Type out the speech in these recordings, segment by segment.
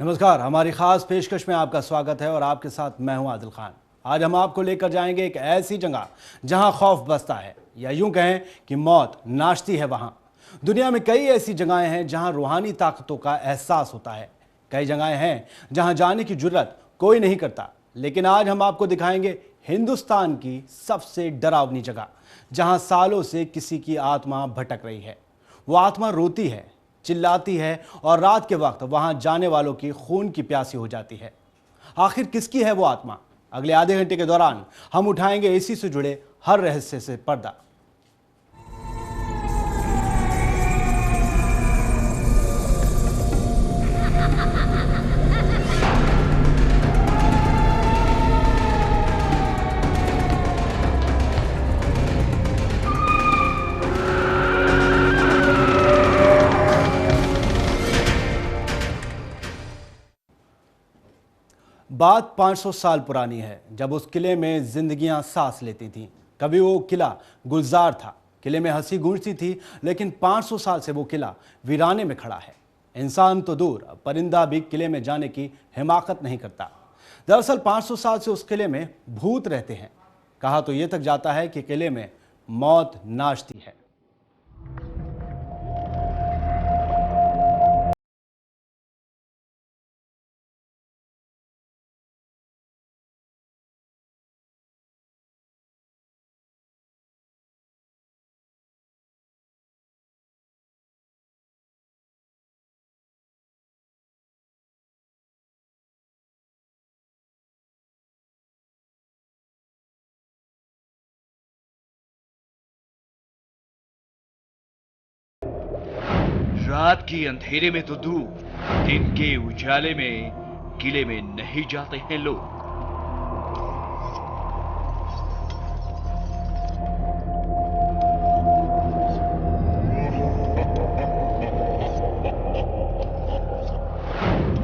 नमस्कार, हमारी खास पेशकश में आपका स्वागत है और आपके साथ मैं हूं आदिल खान। आज हम आपको लेकर जाएंगे एक ऐसी जगह जहां खौफ बसता है या यूं कहें कि मौत नाचती है। वहां दुनिया में कई ऐसी जगहें हैं जहां रूहानी ताकतों का एहसास होता है। कई जगहें हैं जहां जाने की जुर्रत कोई नहीं करता, लेकिन आज हम आपको दिखाएंगे हिंदुस्तान की सबसे डरावनी जगह, जहां सालों से किसी की आत्मा भटक रही है। वो आत्मा रोती है, चिल्लाती है और रात के वक्त वहां जाने वालों की खून की प्यासी हो जाती है। आखिर किसकी है वो आत्मा? अगले आधे घंटे के दौरान हम उठाएंगे इसी से जुड़े हर रहस्य से पर्दा। बात 500 साल पुरानी है, जब उस किले में जिंदगियां सांस लेती थीं। कभी वो किला गुलजार था, किले में हंसी गूंजती थी, लेकिन 500 साल से वो किला वीराने में खड़ा है। इंसान तो दूर, परिंदा भी किले में जाने की हिमाकत नहीं करता। दरअसल 500 साल से उस किले में भूत रहते हैं। कहा तो ये तक जाता है कि किले में मौत नाचती है। रात के अंधेरे में तो दूर, दिन के उजाले में किले में नहीं जाते हैं लोग।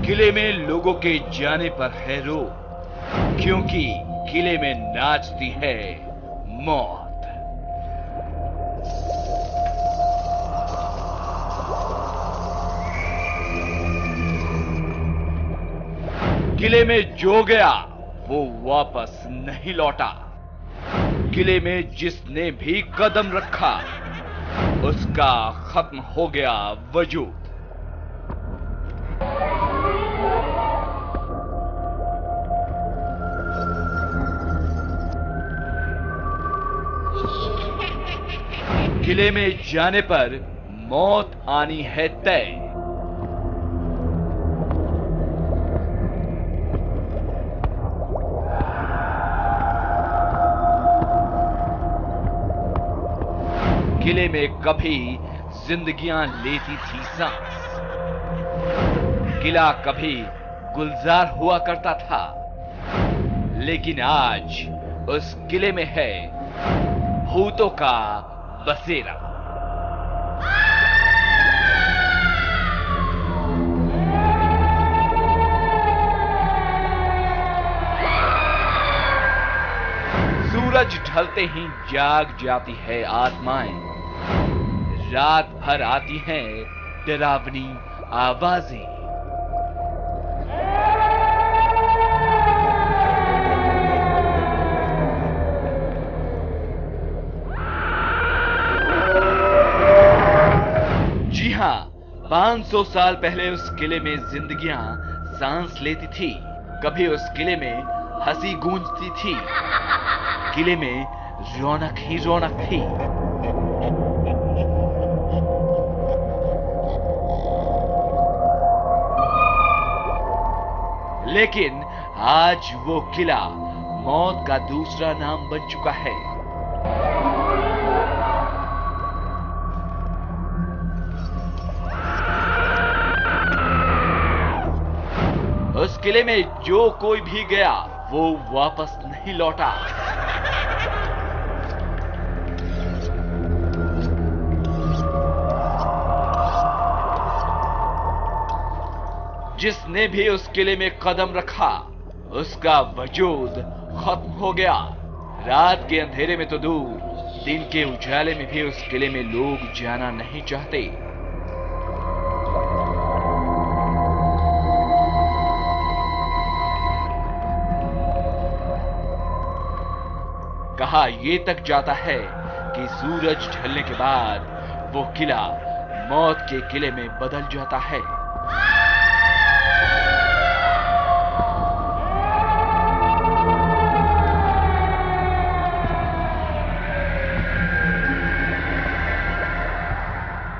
किले में लोगों के जाने पर है रोक, क्योंकि किले में नाचती है मौत। किले में जो गया वो वापस नहीं लौटा। किले में जिसने भी कदम रखा उसका खत्म हो गया वजूद। किले में जाने पर मौत आनी है तय। किले में कभी जिंदगियां लेती थी सांस। किला कभी गुलजार हुआ करता था, लेकिन आज उस किले में है भूतों का बसेरा। सूरज ढलते ही जाग जाती है आत्माएं। रात भर आती हैं डरावनी आवाजें। जी हां, 500 साल पहले उस किले में जिंदगियां सांस लेती थी। कभी उस किले में हंसी गूंजती थी। किले में रौनक ही रौनक थी। लेकिन आज वो किला मौत का दूसरा नाम बन चुका है। उस किले में जो कोई भी गया वो वापस नहीं लौटा। जिसने भी उस किले में कदम रखा उसका वजूद खत्म हो गया। रात के अंधेरे में तो दूर, दिन के उजाले में भी उस किले में लोग जाना नहीं चाहते। कहा यह तक जाता है कि सूरज ढलने के बाद वो किला मौत के किले में बदल जाता है।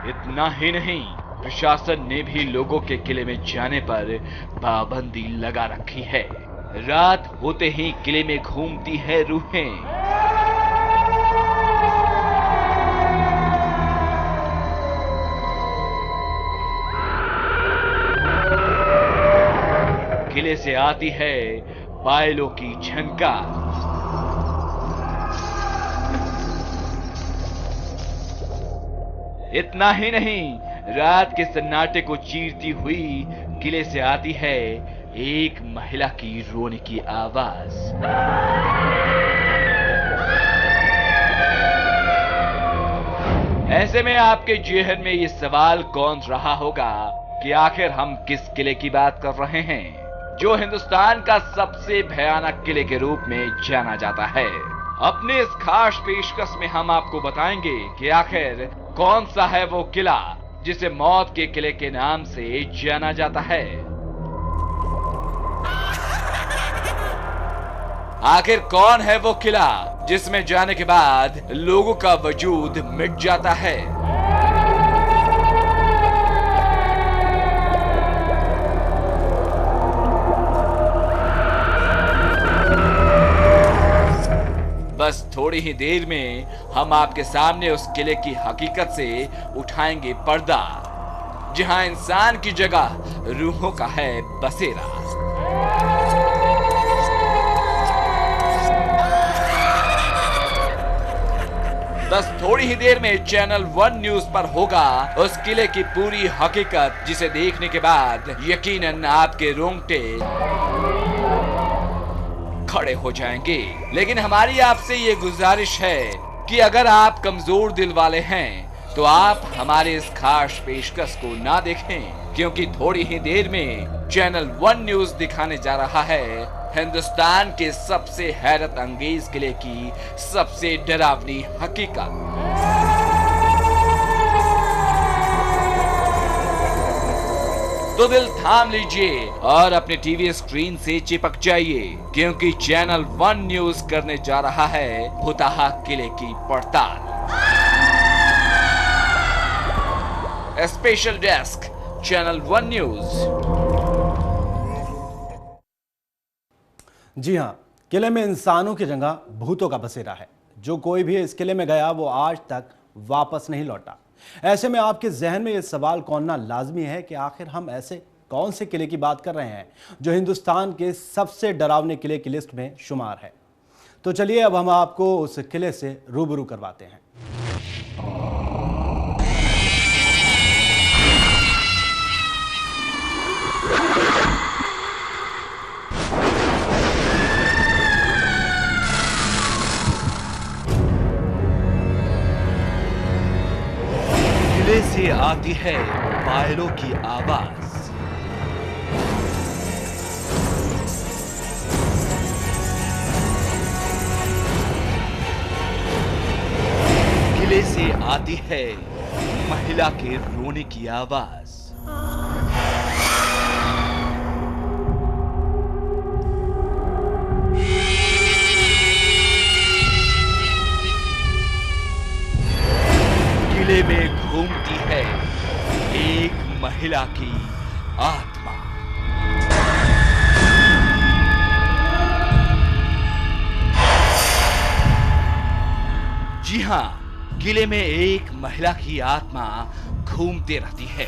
इतना ही नहीं, प्रशासन ने भी लोगों के किले में जाने पर पाबंदी लगा रखी है। रात होते ही किले में घूमती है रूहें। किले से आती है पायलों की झनकार। इतना ही नहीं, रात के सन्नाटे को चीरती हुई किले से आती है एक महिला की रोने की आवाज। ऐसे में आपके जेहन में ये सवाल कौन रहा होगा कि आखिर हम किस किले की बात कर रहे हैं, जो हिंदुस्तान का सबसे भयानक किले के रूप में जाना जाता है। अपने इस खास पेशकश में हम आपको बताएंगे कि आखिर कौन सा है वो किला जिसे मौत के किले के नाम से जाना जाता है। आखिर कौन है वो किला जिसमें जाने के बाद लोगों का वजूद मिट जाता है। बस थोड़ी ही देर में हम आपके सामने उस किले की हकीकत से उठाएंगे पर्दा, जहां इंसान की जगह रूहों का है बसेरा। बस थोड़ी ही देर में चैनल 1 न्यूज पर होगा उस किले की पूरी हकीकत, जिसे देखने के बाद यकीनन आपके रोंगटे खड़े हो जाएंगे। लेकिन हमारी आपसे ये गुजारिश है कि अगर आप कमजोर दिल वाले हैं तो आप हमारे इस खास पेशकश को ना देखें, क्योंकि थोड़ी ही देर में चैनल 1 न्यूज दिखाने जा रहा है हिंदुस्तान के सबसे हैरत अंगेज किले की सबसे डरावनी हकीकत। तो दिल थाम लीजिए और अपने टीवी स्क्रीन से चिपक जाइए, क्योंकि चैनल 1 न्यूज करने जा रहा है फुताहा किले की पड़ताल। Special desk channel 1 news. जी हाँ, किले में इंसानों की जगह भूतों का बसेरा है। जो कोई भी इस किले में गया वो आज तक वापस नहीं लौटा। ऐसे में आपके जहन में ये सवाल कौनना लाजमी है कि आखिर हम ऐसे कौन से किले की बात कर रहे हैं जो हिंदुस्तान के सबसे डरावने किले की लिस्ट में शुमार है। तो चलिए अब हम आपको उस किले से रूबरू करवाते हैं। किले से आती है पायलों की आवाज। किले से आती है महिला के रोने की आवाज। किले में घूमती है एक महिला की आत्मा। जी हां, किले में एक महिला की आत्मा घूमती रहती है।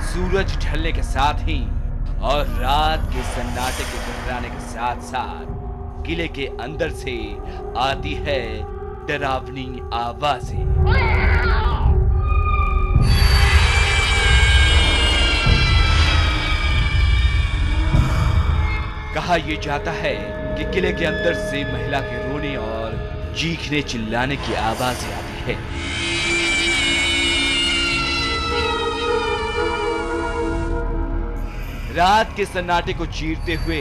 सूरज ढलने के साथ ही और रात के सन्नाटे के गहराने के साथ साथ किले के अंदर से आती है डरावनी आवाजें। कहा यह जाता है कि किले के अंदर से महिला के रोने और चीखने चिल्लाने की आवाजें आती है। रात के सन्नाटे को चीरते हुए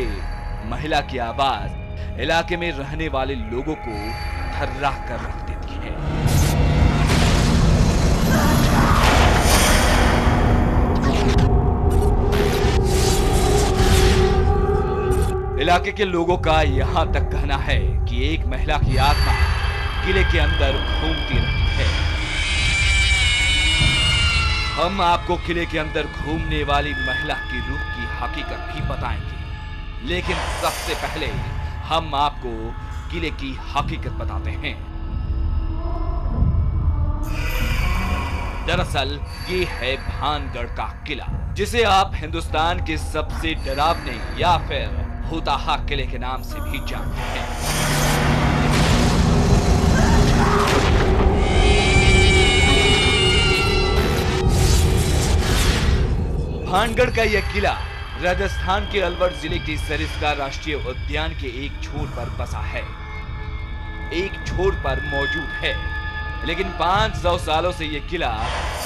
महिला की आवाज इलाके में रहने वाले लोगों को थर्रा कर रख देती है। इलाके के लोगों का यहां तक कहना है कि एक महिला की आत्मा किले के अंदर घूमती रहती है। हम आपको किले के अंदर घूमने वाली महिला की रूह की हकीकत भी बताएंगे, लेकिन सबसे पहले हम आपको किले की हकीकत बताते हैं। दरअसल ये है भानगढ़ का किला, जिसे आप हिंदुस्तान के सबसे डरावने या फिर भूताहा किले के नाम से भी जानते हैं। भानगढ़ का यह किला राजस्थान के अलवर जिले के सरिस्का राष्ट्रीय उद्यान के एक छोर पर बसा है, एक छोर पर मौजूद है। लेकिन 500 सालों से यह किला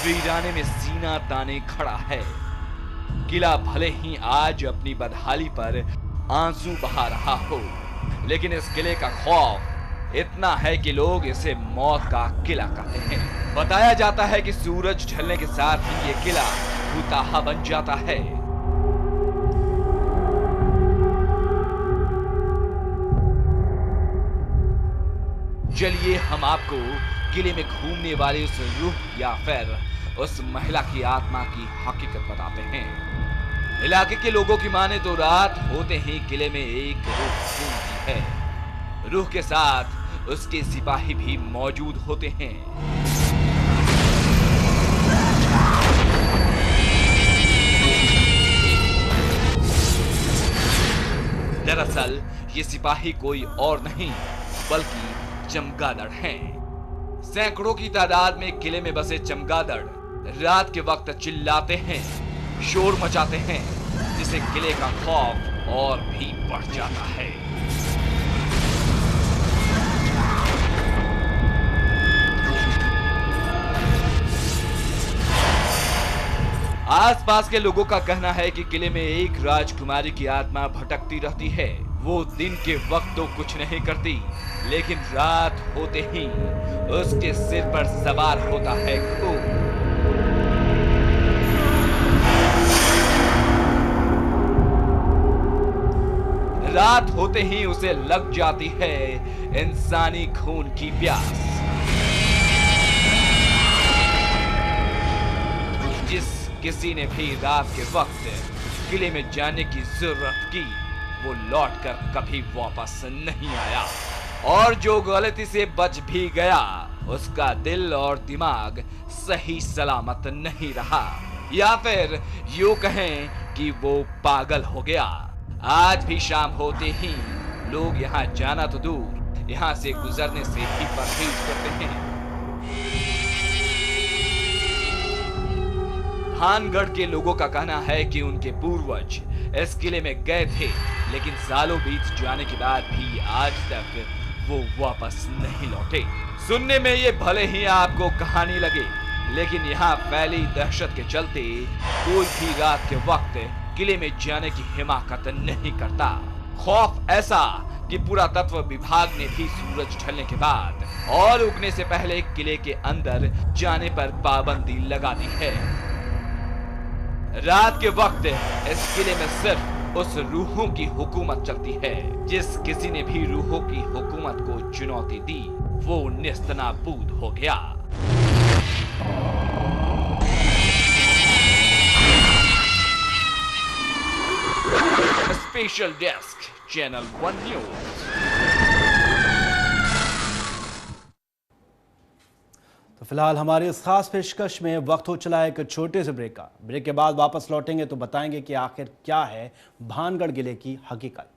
वीराने में सीना ताने खड़ा है। किला भले ही आज अपनी बदहाली पर आंसू बहा रहा हो, लेकिन इस किले का खौफ इतना है कि लोग इसे मौत का किला कहते हैं। बताया जाता है कि सूरज ढलने के साथ ही यह किला भूताहा बन जाता है। चलिए हम आपको किले में घूमने वाली उस रूह या फिर उस महिला की आत्मा की हकीकत बताते हैं। इलाके के लोगों की माने तो रात होते ही किले में एक रूह घूमती है। रूह के साथ उसके सिपाही भी मौजूद होते हैं। दरअसल ये सिपाही कोई और नहीं बल्कि चमगादड़ हैं। सैकड़ों की तादाद में किले में बसे चमगादड़ रात के वक्त चिल्लाते हैं, शोर मचाते हैं, जिससे किले का खौफ और भी बढ़ जाता है। आसपास के लोगों का कहना है कि किले में एक राजकुमारी की आत्मा भटकती रहती है। वो दिन के वक्त तो कुछ नहीं करती, लेकिन रात होते ही उसके सिर पर सवार होता है खून। रात होते ही उसे लग जाती है इंसानी खून की प्यास। जिस किसी ने भी रात के वक्त किले में जाने की जरूरत की, वो लौटकर कभी वापस नहीं आया, और जो गलती से बच भी गया उसका दिल और दिमाग सही सलामत नहीं रहा, या फिर यूं कहें कि वो पागल हो गया। आज भी शाम होते ही लोग यहाँ जाना तो दूर, यहाँ से गुजरने से भी परहेज करते हैं। भानगढ़ के लोगों का कहना है कि उनके पूर्वज इस किले में गए थे, लेकिन सालों बीत जाने के बाद भी आज तक वो वापस नहीं लौटे। सुनने में ये भले ही आपको कहानी लगे, लेकिन यहाँ फैली दहशत के चलते कोई भी रात के वक्त किले में जाने की हिमाकत नहीं करता। खौफ ऐसा कि पुरातत्व विभाग ने भी सूरज ढलने के बाद और उगने से पहले किले के अंदर जाने पर पाबंदी लगा दी है। रात के वक्त इस किले में सिर्फ उस रूहों की हुकूमत चलती है। जिस किसी ने भी रूहों की हुकूमत को चुनौती दी, वो नेस्तनाबूद हो गया। Special desk, channel 1 news. तो फिलहाल हमारी इस खास पेशकश में वक्त हो चला है एक छोटे से ब्रेक का। ब्रेक के बाद वापस लौटेंगे तो बताएंगे कि आखिर क्या है भानगढ़ किले की हकीकत।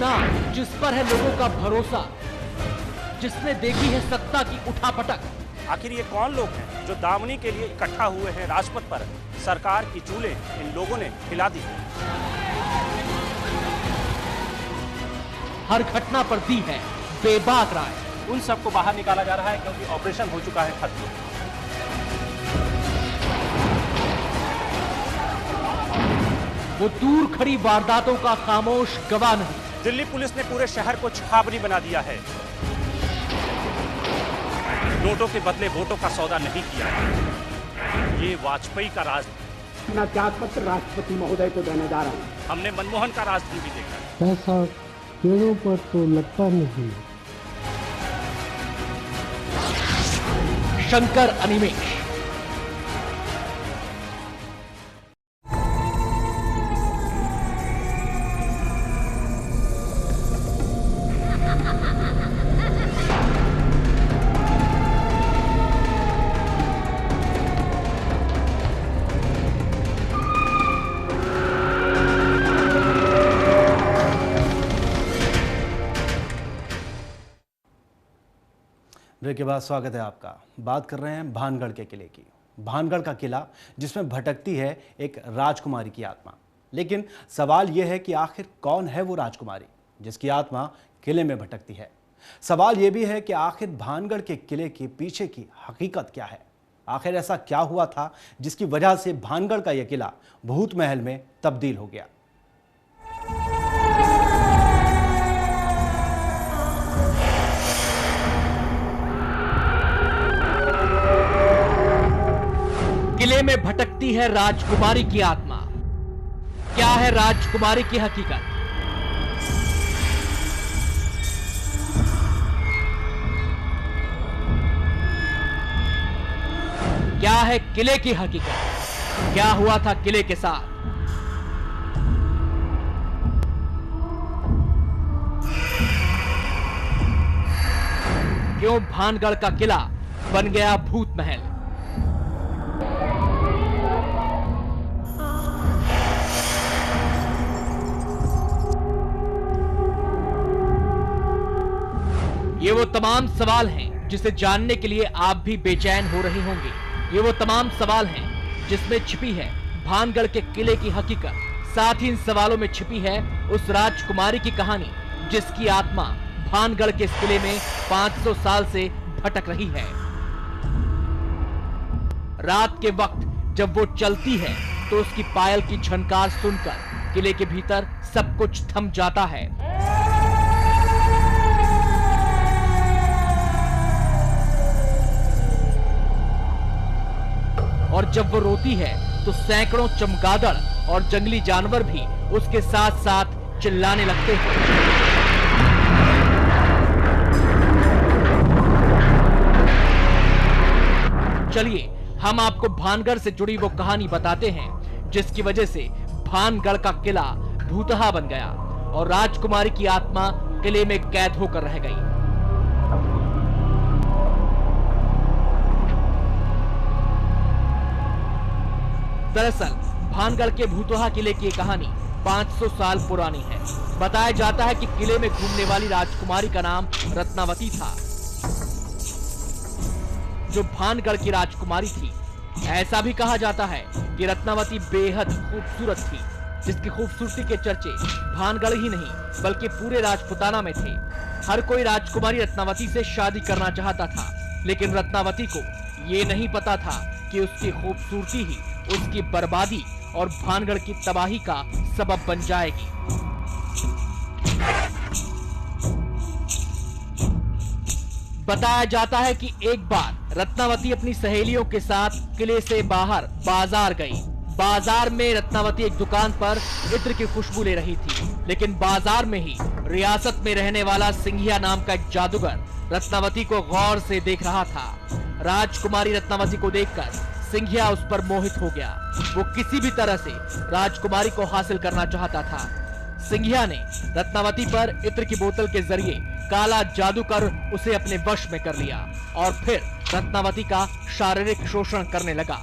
नाम जिस पर है लोगों का भरोसा, जिसने देखी है सत्ता की उठापटक। आखिर ये कौन लोग हैं जो दामनी के लिए इकट्ठा हुए हैं राजपथ पर? सरकार की चूलें इन लोगों ने हिला दी। हर घटना पर दी है बेबाक राय। उन सबको बाहर निकाला जा रहा है क्योंकि ऑपरेशन हो चुका है खत्म। वो दूर खड़ी वारदातों का खामोश गवाह नहीं। दिल्ली पुलिस ने पूरे शहर को छावनी बना दिया है। नोटों के बदले वोटों का सौदा नहीं किया। ये वाजपेयी का राज। अपना त्याग पत्र राष्ट्रपति महोदय को देने जा रहा हूँ। हमने मनमोहन का राजधन भी देखा। ऐसा पेड़ों पर तो लगता नहीं। शंकर अनिमेष। ब्रेक के बाद स्वागत है आपका। बात कर रहे हैं भानगढ़ के किले की। भानगढ़ का किला जिसमें भटकती है एक राजकुमारी की आत्मा। लेकिन सवाल यह है कि आखिर कौन है वो राजकुमारी जिसकी आत्मा किले में भटकती है। सवाल यह भी है कि आखिर भानगढ़ के किले के पीछे की हकीकत क्या है। आखिर ऐसा क्या हुआ था जिसकी वजह से भानगढ़ का यह किला भूत महल में तब्दील हो गया। किले में भटकती है राजकुमारी की आत्मा। क्या है राजकुमारी की हकीकत? क्या है किले की हकीकत? क्या हुआ था किले के साथ? क्यों भानगढ़ का किला बन गया भूत महल? ये वो तमाम सवाल हैं जिसे जानने के लिए आप भी बेचैन हो रहे होंगे। ये वो तमाम सवाल हैं जिसमें छिपी है भानगढ़ के किले की हकीकत। साथ ही इन सवालों में छिपी है उस राजकुमारी की कहानी जिसकी आत्मा भानगढ़ के इस किले में 500 साल से भटक रही है। रात के वक्त जब वो चलती है तो उसकी पायल की झनकार सुनकर किले के भीतर सब कुछ थम जाता है। और जब वो रोती है तो सैकड़ों चमगादड़ और जंगली जानवर भी उसके साथ साथ चिल्लाने लगते हैं। चलिए हम आपको भानगढ़ से जुड़ी वो कहानी बताते हैं जिसकी वजह से भानगढ़ का किला भूतहा बन गया और राजकुमारी की आत्मा किले में कैद होकर रह गई। दरअसल भानगढ़ के भूतहा किले की कहानी 500 साल पुरानी है। बताया जाता है कि किले में घूमने वाली राजकुमारी का नाम रत्नावती था, जो भानगढ़ की राजकुमारी थी। ऐसा भी कहा जाता है कि रत्नावती बेहद खूबसूरत थी, जिसकी खूबसूरती के चर्चे भानगढ़ ही नहीं बल्कि पूरे राजपुताना में थे। हर कोई राजकुमारी रत्नावती से शादी करना चाहता था, लेकिन रत्नावती को ये नहीं पता था कि उसकी खूबसूरती ही उसकी बर्बादी और भानगढ़ की तबाही का सबब बन जाएगी। बताया जाता है कि एक बार रत्नावती अपनी सहेलियों के साथ किले से बाहर बाजार गई। बाजार में रत्नावती एक दुकान पर इत्र की खुशबू ले रही थी, लेकिन बाजार में ही रियासत में रहने वाला सिंघिया नाम का एक जादूगर रत्नावती को गौर से देख रहा था। राजकुमारी रत्नावती को देखकर सिंघिया उस पर मोहित हो गया। वो किसी भी तरह से राजकुमारी को हासिल करना चाहता था। सिंघिया ने रत्नावती पर इत्र की बोतल के जरिए काला जादू कर उसे अपने वश में कर लिया और फिर रत्नावती का शारीरिक शोषण करने लगा।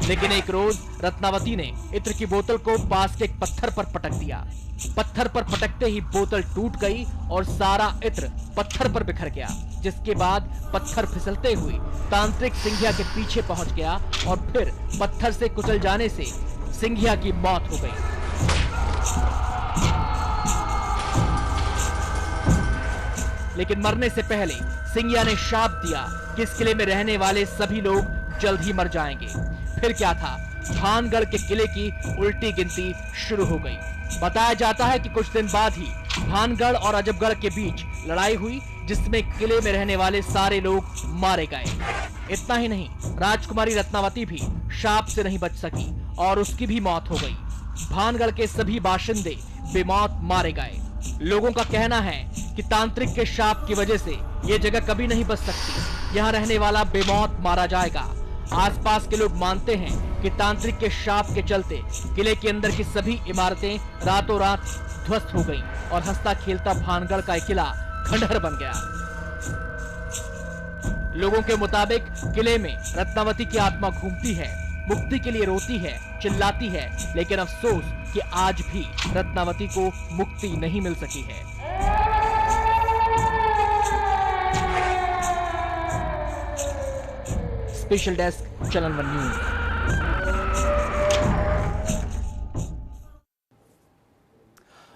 लेकिन एक रोज रत्नावती ने इत्र की बोतल को पास के एक पत्थर पर पटक दिया। पत्थर पर पटकते ही बोतल टूट गई और सारा इत्र पत्थर पर बिखर गया, जिसके बाद पत्थर फिसलते हुए तांत्रिक सिंघिया के पीछे पहुंच गया और फिर पत्थर से कुचल जाने से सिंघिया की मौत हो गई। लेकिन मरने से पहले सिंघिया ने शाप दिया कि इस किले में रहने वाले सभी लोग जल्द ही मर जाएंगे। फिर क्या था, भानगढ़ के किले की उल्टी गिनती शुरू हो गई। बताया जाता है कि कुछ दिन बाद ही भानगढ़ और अजबगढ़ के बीच लड़ाई हुई, जिसमें किले में रहने वाले सारे लोग मारे गए। इतना ही नहीं, राजकुमारी रत्नावती भी शाप से नहीं बच सकी और उसकी भी मौत हो गई। भानगढ़ के सभी बाशिंदे बेमौत मारे गए। लोगों का कहना है कि तांत्रिक के शाप की वजह से ये जगह कभी नहीं बच सकती, यहाँ रहने वाला बेमौत मारा जाएगा। आसपास के लोग मानते हैं कि तांत्रिक के शाप के चलते किले के अंदर की सभी इमारतें रातों रात ध्वस्त हो गईं और हंसता खेलता भानगढ़ का एक किला खंडहर बन गया। लोगों के मुताबिक किले में रत्नावती की आत्मा घूमती है, मुक्ति के लिए रोती है, चिल्लाती है, लेकिन अफसोस कि आज भी रत्नावती को मुक्ति नहीं मिल सकी है। Special desk, channel one news.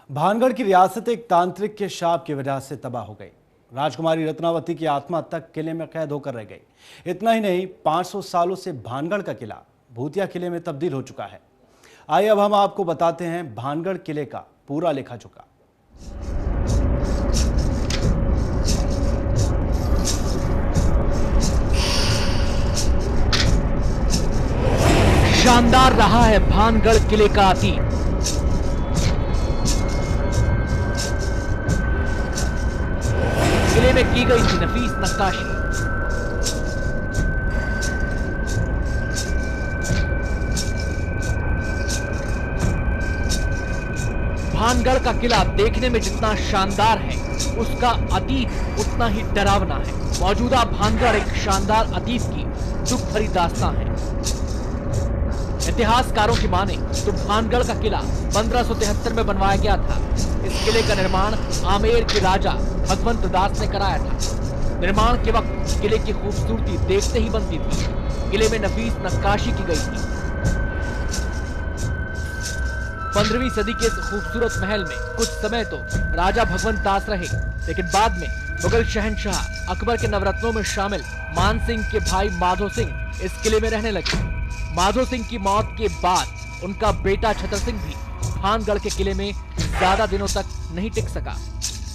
Bhangarh की रियासत एक तांत्रिक के शाप की वजह से तबाह हो गई। राजकुमारी रत्नावती की आत्मा तक किले में कैद होकर रह गई। इतना ही नहीं, 500 सालों से भानगढ़ का किला भूतिया किले में तब्दील हो चुका है। आइए अब हम आपको बताते हैं भानगढ़ किले का पूरा लेखा जोखा। शानदार रहा है भानगढ़ किले का अतीत। किले में की गई थी नफीस नक्काशी। भानगढ़ का किला देखने में जितना शानदार है, उसका अतीत उतना ही डरावना है। मौजूदा भानगढ़ एक शानदार अतीत की दुख भरी दास्तां है। इतिहासकारों की माने तो भानगढ़ का किला 1573 में बनवाया गया था। इस किले का निर्माण आमेर के राजा भगवंत दास ने कराया था। निर्माण के वक्त किले की खूबसूरती देखते ही बनती थी। किले में नफीस नक्काशी की गई थी। 15वीं सदी के इस खूबसूरत महल में कुछ समय तो राजा भगवंत दास रहे, लेकिन बाद में मुगल शहंशाह अकबर के नवरत्नों में शामिल मान सिंह के भाई माधो सिंह इस किले में रहने लगे। माधो सिंह की मौत के बाद उनका बेटा छतर सिंह भी भानगढ़ के किले में ज्यादा दिनों तक नहीं टिक सका।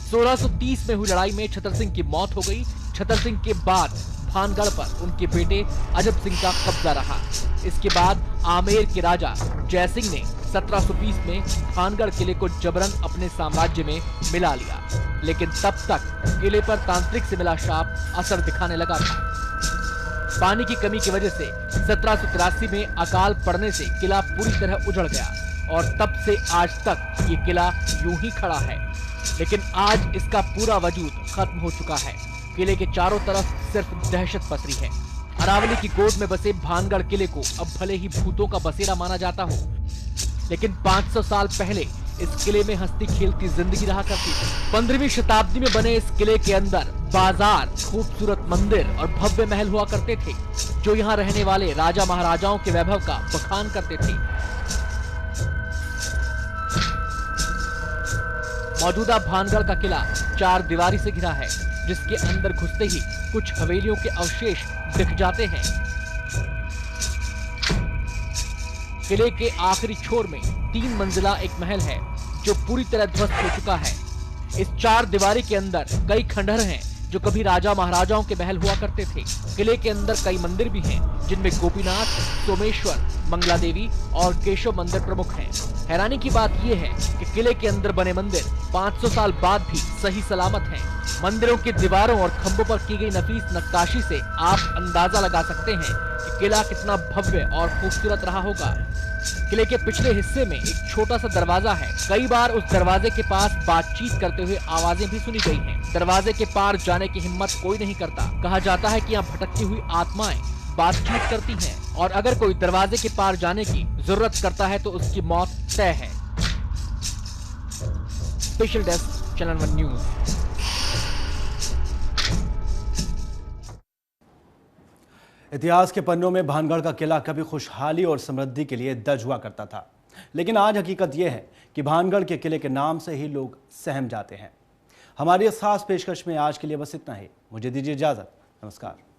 1630 में हुई लड़ाई में छतर सिंह की मौत हो गई। छतर सिंह के बाद भानगढ़ पर उनके बेटे अजब सिंह का कब्जा रहा। इसके बाद आमेर के राजा जय सिंह ने 1720 में भानगढ़ किले को जबरन अपने साम्राज्य में मिला लिया, लेकिन तब तक किले पर तांत्रिक से मिला शाप असर दिखाने लगा था। पानी की कमी की वजह से 1783 में अकाल पड़ने से किला पूरी तरह उजड़ गया और तब से आज तक ये किला यूं ही खड़ा है। लेकिन आज इसका पूरा वजूद खत्म हो चुका है। किले के चारों तरफ सिर्फ दहशत पसरी है। अरावली की गोद में बसे भानगढ़ किले को अब भले ही भूतों का बसेरा माना जाता हो, लेकिन 500 साल पहले इस किले में हंसती खेलती जिंदगी रहा करती थी। 15वीं शताब्दी में बने इस किले के अंदर बाजार, खूबसूरत मंदिर और भव्य महल हुआ करते थे, जो यहाँ रहने वाले राजा महाराजाओं के वैभव का बखान करते थे। मौजूदा भानगढ़ का किला 4 दीवारी से घिरा है, जिसके अंदर घुसते ही कुछ हवेलियों के अवशेष दिख जाते हैं। किले के आखिरी छोर में 3 मंजिला एक महल है, जो पूरी तरह ध्वस्त हो चुका है। इस 4 दीवारी के अंदर कई खंडहर हैं, जो कभी राजा महाराजाओं के महल हुआ करते थे। किले के अंदर कई मंदिर भी हैं, जिनमें गोपीनाथ, सोमेश्वर, मंगला देवी और केशव मंदिर प्रमुख हैं। हैरानी की बात यह है कि किले के अंदर बने मंदिर 500 साल बाद भी सही सलामत हैं। मंदिरों की दीवारों और खंभों पर की गई नफीस नक्काशी से आप अंदाजा लगा सकते हैं कि किला कितना भव्य और खूबसूरत रहा होगा। किले के पिछले हिस्से में एक छोटा सा दरवाजा है। कई बार उस दरवाजे के पास बातचीत करते हुए आवाजें भी सुनी गई हैं। दरवाजे के पार जाने की हिम्मत कोई नहीं करता। कहा जाता है कि यहाँ भटकती हुई आत्माएं बातचीत करती हैं। और अगर कोई दरवाजे के पार जाने की जरूरत करता है तो उसकी मौत तय है। Special desk, channel 1 news. इतिहास के पन्नों में भानगढ़ का किला कभी खुशहाली और समृद्धि के लिए दर्ज हुआ करता था, लेकिन आज हकीकत यह है कि भानगढ़ के किले के नाम से ही लोग सहम जाते हैं। हमारी इस खास पेशकश में आज के लिए बस इतना ही। मुझे दीजिए इजाजत। नमस्कार।